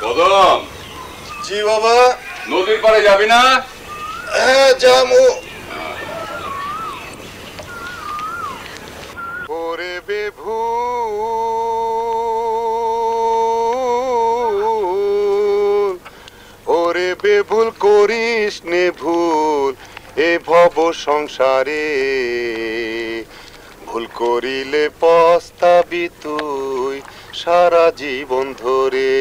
কদম। জি বাবা। নদীর পাড়ে যাবি না? হ্যাঁ যামু। ওরে বেভুল, ওরে বেভুল করিস নে ভুল এ ভব সংসারে, ভুল করিলে পস্তাবি তুই সারা জীবন ধরে,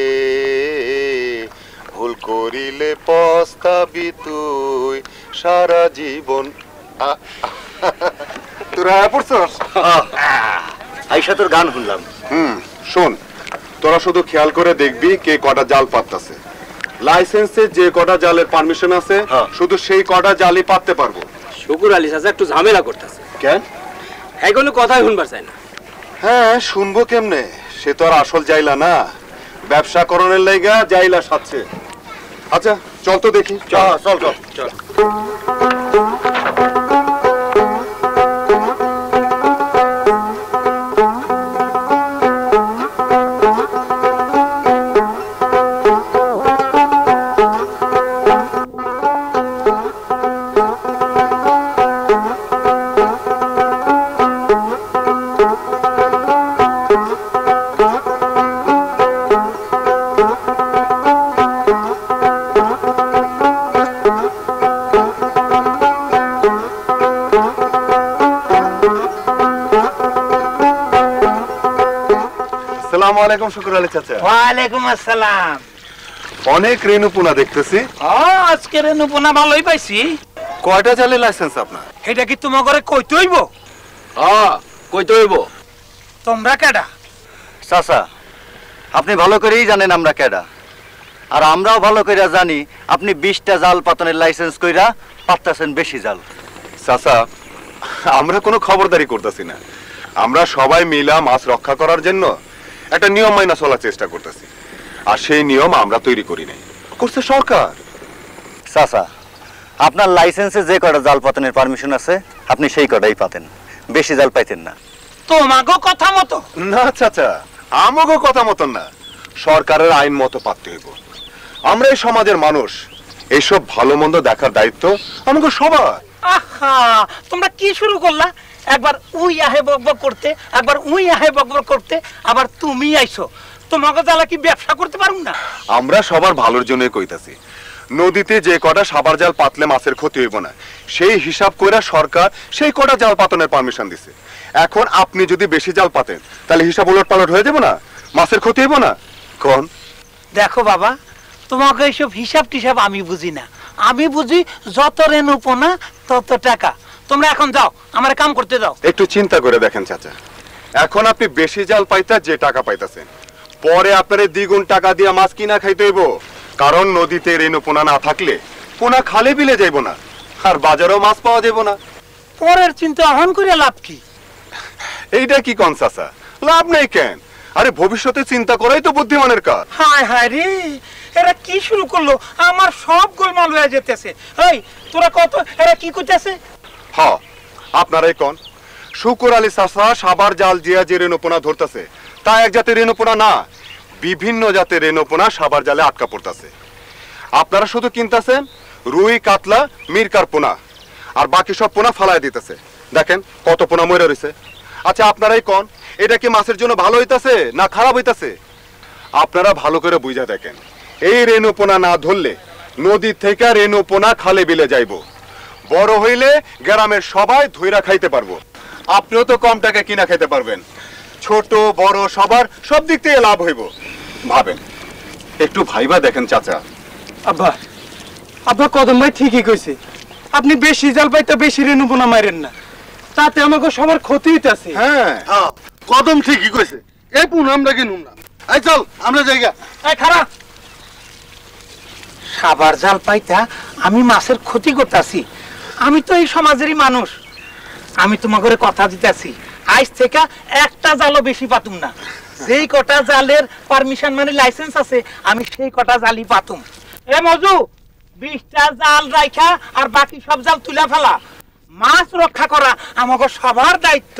ভুল করিলে পস্তাবি তুই সারা জীবন। তোরা পড়ছস? আইসা তোর গান শুনলাম। শোন, তোরা শুধু খেয়াল করে দেখবি কে কটা জাল পাততাছে। লাইসেন্সে যে কটা জালের পারমিশন আছে শুধু সেই কটা জালই পাততে পারবো। শুকুর আলী চাচা একটু ঝামেলা করতেছে। কেন? এই কোনো কথাই শুনবার চাই না। হ্যাঁ শুনবো কেমনে, সে তো আর আসল যাইলা না, ব্যবসা করণের লাইগা যাইলা সাথে। আচ্ছা চল তো দেখি। চল চল চল চল। আসসালামু আলাইকুম শুকুর আলী চাচা। ওয়ালাইকুম আসসালাম। অনেক রেণুপোনা দেখতেছি। আজকে রেণুপোনা ভালোই পাইছি। কয়টা জালের লাইসেন্স আপনার? এটা কি তোমার ঘরে কইতে হইব? কইতে হইব। তোমরা কেডা? চাচা, আপনি ভালো করেই জানেন আমরা কেডা, আর আমরাও ভালো করে জানি আপনি 20টা জাল পাতনের লাইসেন্স কইরা পাততাছেন বেশি জাল। চাচা, আমরা কোনো খবরদারি করতেছি না, আমরা সবাই মিলা মাছ রক্ষা করার জন্য একটা নিয়ম মাইনা চলার চেষ্টা করতেছি, আর সেই নিয়ম আমরা তৈরি করি নাই, করছে সরকার। চাচা, আপনার লাইসেন্সে যে কটা জাল পাতনের পারমিশন আছে আপনি সেই কটাই পাতেন, বেশি জাল পাইতেন না। তোমাগো কথা মতো? না চাচা, আমাগো কথা মতন না, সরকারের আইন মতো পাততে হইব। আমরা এই সমাজের মানুষ, এইসব ভালো মন্দ দেখার দায়িত্ব আমাকে সবার। আহা, তোমরা কি শুরু করলা? একবার উই আহে বকবক করতে, একবার উই আহে বকবক করতে, আবার তুমি আইছো। তোমাকে জ্বালা কি ব্যবসা করতে পারুম না? আমরা সবার ভালোর জন্যই কইতাছি, নদীতে যে কটা সাবার জাল পাতলে মাছের ক্ষতি হইব না সেই হিসাব কইরা সরকার সেই কটা জাল পাতনের পারমিশন দিছে। এখন আপনি যদি বেশি জাল পাতেন তাহলে হিসাব উলট পালট হয়ে যাব না, মাছের ক্ষতি হইব না। কোন দেখো বাবা, তোমাকে এইসব হিসাব টিসাব আমি বুঝি না, আমি বুঝি যত রেণুপোনা তত টাকা। তোমরা এখন যাও, আমার কাম করতে দাও। একটু চিন্তা করে দেখেন চাচা, এখন আপনি বেশি জাল পাইতা যে টাকা পাইতাছেন, পরে আপনার দ্বিগুণ টাকা দিয়ে মাছ কিনা খাইতে হইব, কারণ নদীতে রেণুপোনা না থাকলে পোনা খালে বিলে যাইব না, আর বাজারেও মাছ পাওয়া যাইব না। পরের চিন্তা অহন করে লাভ কি? এইটা কি কোন চাচা, লাভ নেই কেন? আরে ভবিষ্যতে চিন্তা করাই তো বুদ্ধিমানের কাজ। হায় হায় রে, এরা কি শুরু করলো? আমার সব গোলমাল হয়ে যেতেছে। এই তোরা কত, এরা কি করতেছে? হ্যাঁ, আপনারাই কোন শুকুর আলী চাচা সাবার জাল জিয়া যে রেণুপোনা ধরতেছে তা এক জাতের রেণুপোনা না, বিভিন্ন জাতের রেণুপোনা সাবার জালে আটকা পড়তেছে। আপনারা শুধু কিনতেছেন রুই কাতলা মিরকার পোনা, আর বাকি সব পোনা ফালাই দিতেছে। দেখেন কত পোনা মরে রয়েছে। আচ্ছা আপনারাই কোন, এটা কি মাছের জন্য ভালো হইতাছে না খারাপ হইতাছে? আপনারা ভালো করে বুঝা দেখেন, এই রেণুপোনা না ধরলে নদী থেকে রেণুপোনা খালে বিলে যাইব, বড় হইলে গ্রামের সবাই ধইরা খাইতে পারবো, আপনিও তো কম টাকা কিনা খাইতে পারবেন, ছোট বড় সবার সব দিক থেকে লাভ হইব। ভাবেন, একটু ভাইবা দেখেন চাচা। আব্বা, আব্বা কদম ভাই ঠিকই কইছে, আপনি বেশি জাল পাইতে বেশি রেণুপোনা মারেন না, তাতে আমাকে সবার ক্ষতি হইতাছে। হ্যাঁ কদম ঠিকই কইছে, এই পুন আমরা কিনুম না। এই চল আমরা জায়গা। এই খারাপ, সাবার জাল পাইতা আমি মাছের ক্ষতি করতেছি? আমি তো এই সমাজেরই মানুষ, আমি তোমাকে কথা দিতেছি, আজ থেকে একটা জালও বেশি পাতুম না। যেই কটা জালের পারমিশন মানে লাইসেন্স আছে আমি সেই কটা জালই পাতুম। এ মজু, 20টা জাল রাখা আর বাকি সব জাল তুলে ফেলা, মাছ রক্ষা করা আমাকে সবার দায়িত্ব।